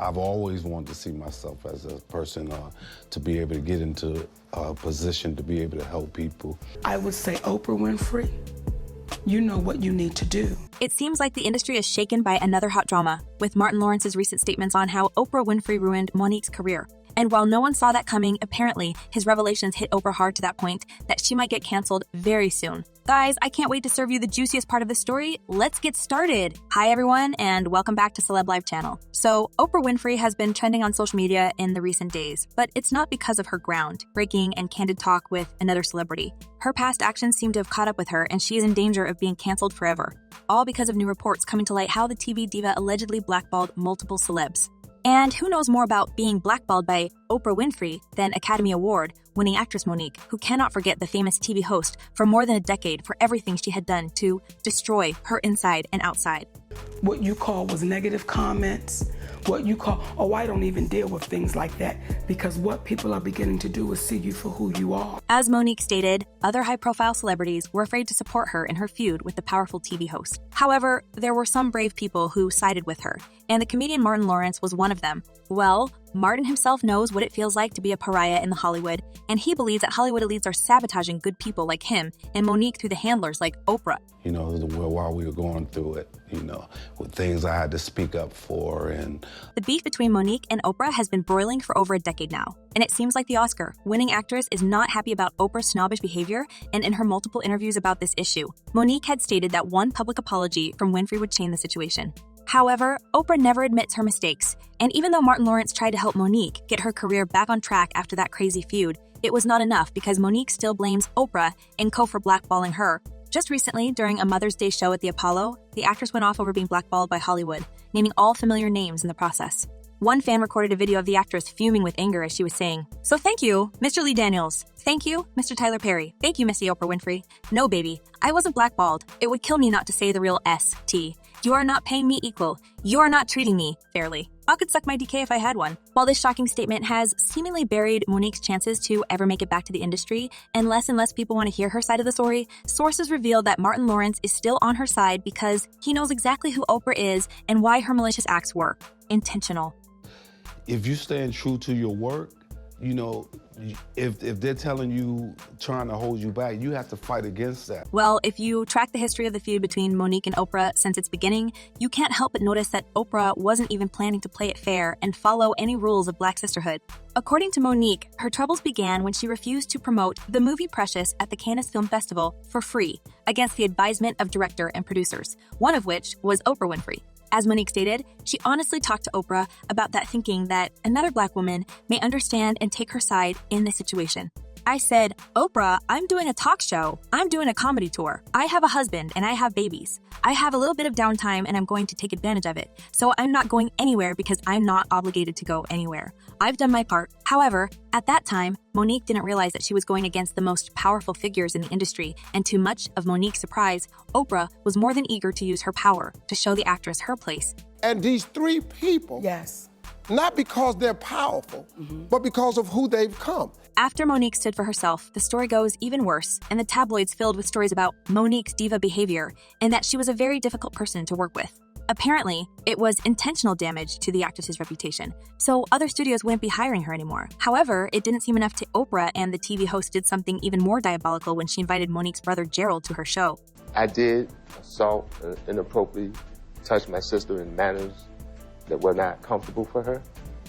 I've always wanted to see myself as a person to be able to get into a position to be able to help people. I would say Oprah Winfrey, you know what you need to do. It seems like the industry is shaken by another hot drama, with Martin Lawrence's recent statements on how Oprah Winfrey ruined Monique's career. And while no one saw that coming, apparently his revelations hit Oprah hard to that point that she might get canceled very soon. Guys, I can't wait to serve you the juiciest part of the story. Let's get started. Hi everyone, and welcome back to Celeb Live channel. So, Oprah Winfrey has been trending on social media in the recent days, but it's not because of her groundbreaking and candid talk with another celebrity. Her past actions seem to have caught up with her, and she is in danger of being canceled forever. All because of new reports coming to light how the TV diva allegedly blackballed multiple celebs. And who knows more about being blackballed by Oprah Winfrey than Academy Award-winning actress Monique, who cannot forget the famous TV host for more than a decade for everything she had done to destroy her inside and outside. What you call was negative comments, what you call, oh, I don't even deal with things like that, because what people are beginning to do is see you for who you are. As Monique stated, other high-profile celebrities were afraid to support her in her feud with the powerful TV host. However, there were some brave people who sided with her, and the comedian Martin Lawrence was one of them. Well, Martin himself knows what it feels like to be a pariah in the Hollywood, and he believes that Hollywood elites are sabotaging good people like him and Monique through the handlers like Oprah. You know, while we were going through it, you know, with things I had to speak up for. And the beef between Monique and Oprah has been broiling for over a decade now, and it seems like the Oscar-winning actress is not happy about Oprah's snobbish behavior, and in her multiple interviews about this issue, Monique had stated that one public apology from Winfrey would change the situation. However, Oprah never admits her mistakes, and even though Martin Lawrence tried to help Monique get her career back on track after that crazy feud, it was not enough because Monique still blames Oprah and co for blackballing her. Just recently, during a Mother's Day show at the Apollo, the actress went off over being blackballed by Hollywood, naming all familiar names in the process. One fan recorded a video of the actress fuming with anger as she was saying, "So thank you, Mr. Lee Daniels. Thank you, Mr. Tyler Perry. Thank you, Missy Oprah Winfrey. No, baby, I wasn't blackballed. It would kill me not to say the real S-T. You are not paying me equal. You are not treating me fairly. I could suck my DK if I had one." While this shocking statement has seemingly buried Monique's chances to ever make it back to the industry, and less people want to hear her side of the story, sources reveal that Martin Lawrence is still on her side because he knows exactly who Oprah is and why her malicious acts were intentional. if you stand true to your work, you know, if they're telling you, trying to hold you back, you have to fight against that. Well, if you track the history of the feud between Monique and Oprah since its beginning, you can't help but notice that Oprah wasn't even planning to play it fair and follow any rules of Black sisterhood. According to Monique, her troubles began when she refused to promote the movie Precious at the Cannes Film Festival for free, against the advisement of director and producers, one of which was Oprah Winfrey. As Monique stated, she honestly talked to Oprah about that, thinking that another Black woman may understand and take her side in this situation. I said, "Oprah, I'm doing a talk show. I'm doing a comedy tour. I have a husband and I have babies. I have a little bit of downtime and I'm going to take advantage of it. So I'm not going anywhere because I'm not obligated to go anywhere. I've done my part." However, at that time, Monique didn't realize that she was going against the most powerful figures in the industry, and to much of Monique's surprise, Oprah was more than eager to use her power to show the actress her place. And these three people, Yes. not because they're powerful, but because of who they've come. After Monique stood for herself, the story goes even worse, and the tabloids filled with stories about Monique's diva behavior and that she was a very difficult person to work with. Apparently, it was intentional damage to the actress's reputation, so other studios wouldn't be hiring her anymore. However, it didn't seem enough to Oprah, and the TV host did something even more diabolical when she invited Monique's brother Gerald to her show. I did assault and inappropriately touch my sister in manners that were not comfortable for her.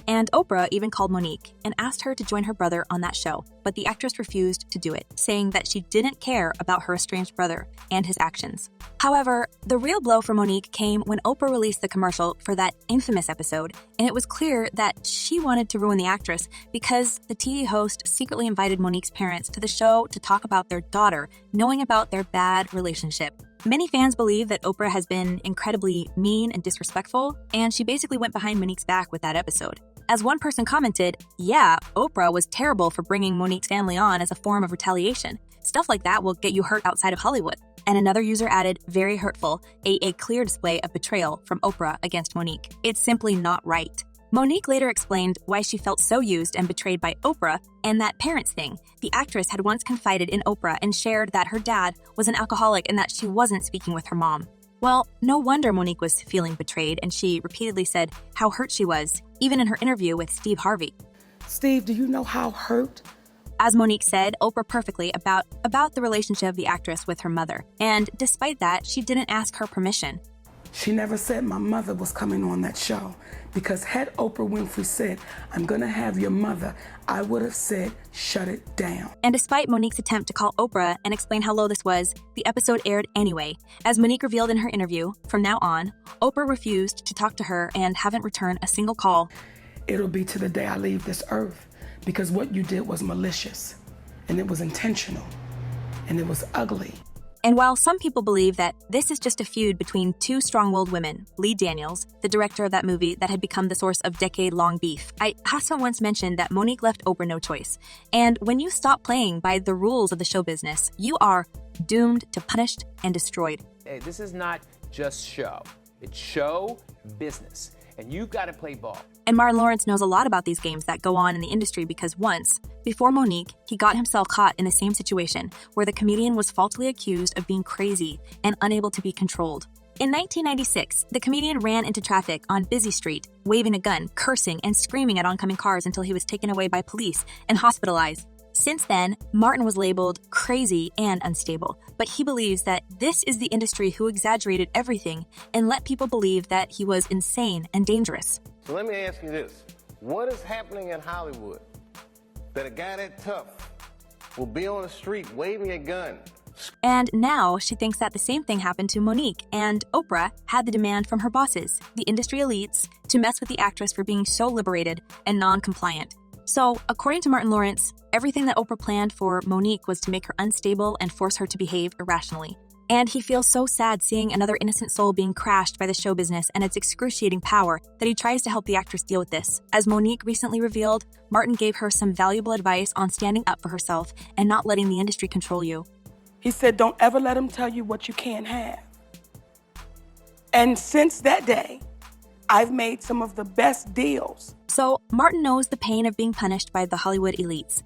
And Oprah even called Monique and asked her to join her brother on that show, but the actress refused to do it, saying that she didn't care about her estranged brother and his actions. However, the real blow for Monique came when Oprah released the commercial for that infamous episode, and it was clear that she wanted to ruin the actress because the TV host secretly invited Monique's parents to the show to talk about their daughter, knowing about their bad relationship. Many fans believe that Oprah has been incredibly mean and disrespectful, and she basically went behind Monique's back with that episode. As one person commented, "Yeah, Oprah was terrible for bringing Monique's family on as a form of retaliation. Stuff like that will get you hurt outside of Hollywood." And another user added, "Very hurtful, a clear display of betrayal from Oprah against Monique. It's simply not right." Monique later explained why she felt so used and betrayed by Oprah and that parents thing. The actress had once confided in Oprah and shared that her dad was an alcoholic and that she wasn't speaking with her mom. Well, no wonder Monique was feeling betrayed, and she repeatedly said how hurt she was, even in her interview with Steve Harvey. Steve, do you know how hurt? As Monique said, Oprah perfectly about the relationship of the actress with her mother. And despite that, she didn't ask her permission. She never said my mother was coming on that show, because had Oprah Winfrey said, I'm gonna have your mother, I would have said, shut it down. And despite Monique's attempt to call Oprah and explain how low this was, the episode aired anyway. As Monique revealed in her interview, from now on, Oprah refused to talk to her and haven't returned a single call. It'll be to the day I leave this earth, because what you did was malicious, and it was intentional, and it was ugly. And while some people believe that this is just a feud between two strong-willed women, Lee Daniels, the director of that movie that had become the source of decade-long beef, I also once mentioned that Monique left Oprah no choice. And when you stop playing by the rules of the show business, you are doomed to punished and destroyed. Hey, this is not just show. It's show business. And you've got to play ball. And Martin Lawrence knows a lot about these games that go on in the industry because once, before Monique, he got himself caught in the same situation where the comedian was falsely accused of being crazy and unable to be controlled. In 1996, the comedian ran into traffic on Busy Street, waving a gun, cursing, and screaming at oncoming cars until he was taken away by police and hospitalized. Since then, Martin was labeled crazy and unstable, but he believes that this is the industry who exaggerated everything and let people believe that he was insane and dangerous. So let me ask you this. What is happening in Hollywood that a guy that tough will be on the street waving a gun? And now she thinks that the same thing happened to Monique, and Oprah had the demand from her bosses, the industry elites, to mess with the actress for being so liberated and non-compliant. So, according to Martin Lawrence, everything that Oprah planned for Monique was to make her unstable and force her to behave irrationally. And he feels so sad seeing another innocent soul being crashed by the show business and its excruciating power that he tries to help the actress deal with this. As Monique recently revealed, Martin gave her some valuable advice on standing up for herself and not letting the industry control you. He said, don't ever let him tell you what you can't have. And since that day, I've made some of the best deals. So, Martin knows the pain of being punished by the Hollywood elites.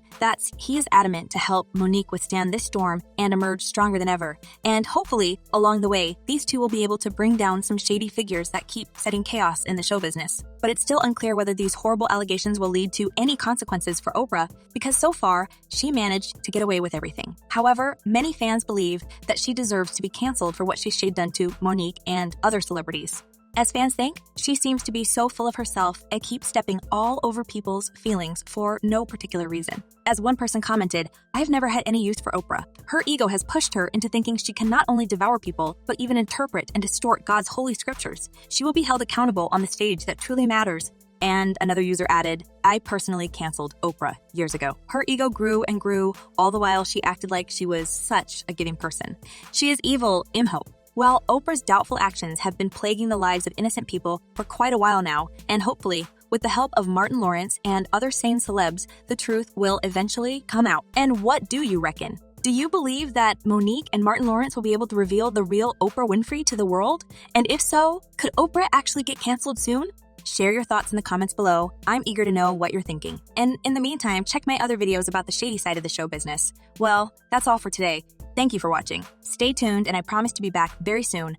He is adamant to help Monique withstand this storm and emerge stronger than ever. And hopefully, along the way, these two will be able to bring down some shady figures that keep setting chaos in the show business. But it's still unclear whether these horrible allegations will lead to any consequences for Oprah, because so far, she managed to get away with everything. However, many fans believe that she deserves to be canceled for what she'd done to Monique and other celebrities. As fans think, she seems to be so full of herself and keeps stepping all over people's feelings for no particular reason. As one person commented, I've never had any use for Oprah. Her ego has pushed her into thinking she can not only devour people, but even interpret and distort God's holy scriptures. She will be held accountable on the stage that truly matters. And another user added, I personally canceled Oprah years ago. Her ego grew and grew, all the while she acted like she was such a giving person. She is evil, imhope. Well, Oprah's doubtful actions have been plaguing the lives of innocent people for quite a while now, and hopefully, with the help of Martin Lawrence and other sane celebs, the truth will eventually come out. And what do you reckon? Do you believe that Monique and Martin Lawrence will be able to reveal the real Oprah Winfrey to the world? And if so, could Oprah actually get canceled soon? Share your thoughts in the comments below. I'm eager to know what you're thinking. And in the meantime, check my other videos about the shady side of the show business. Well, that's all for today. Thank you for watching. Stay tuned, and I promise to be back very soon